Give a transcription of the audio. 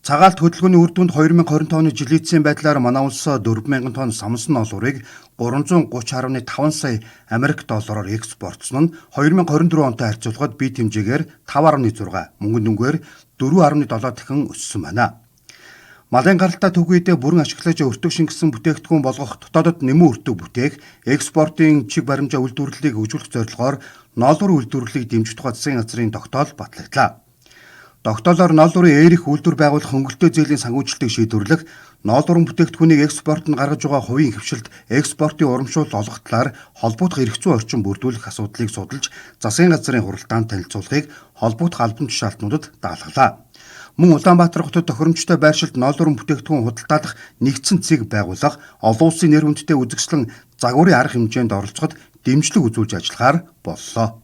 Цагаалт хөдөлгөөний үр дүнд 2020 оны жилийн эцсийн байдлаар манай улс 4,000 тонн самсан олуурыг 330.5 сая Америк доллараар экспортсон нь 2024 онтой харьцуулахад бие хэмжээгээр 5.6, мөнгөн дүнгээр 4.7 дахин өссөн байна. Малын гаралтай төвхийдээ бүрэн ашиглаж өртөг шингэсэн бүтээгдэхүүн болгох дотоодод нэмэн өртөг бүтээх, экспортын чиг баримжаа үйлдвэрлэлийг хөгжүүлэх зорилгоор ноолуурын үйлдвэрлэлийг дэмжих тухай засгийн газрын тогтоол батлагдлаа. Тогтоолоор ноолуурын эерэх үйлдвэр байгуулах хөнгөлөлтөө зээлийн санхүүжилтийг шийдвэрлэх, ноолуурын бүтээгдэхүүнийг экспортод гаргаж байгаа хувийн хөвшилт, экспортын урамшуул олох талаар холбогдох эрх зүйн орчин бүрдүүлэх асуудлыг судалж, засгийн газрын хуралдаанд танилцуулахыг холбогдох албан тушаалтнуудад даалгалаа. Мөн Улаанбаатар хотод тохиромжтой байршилд ноолуурын бүтээгдэхүүн худалдаалах нэгдсэн цэг байгуулах, олон улсын нэр хүндтэй үзэсгэлэн загварын арга хэмжээнд оролцоход дэмжлэг үзүүлж ажиллахаар боллоо.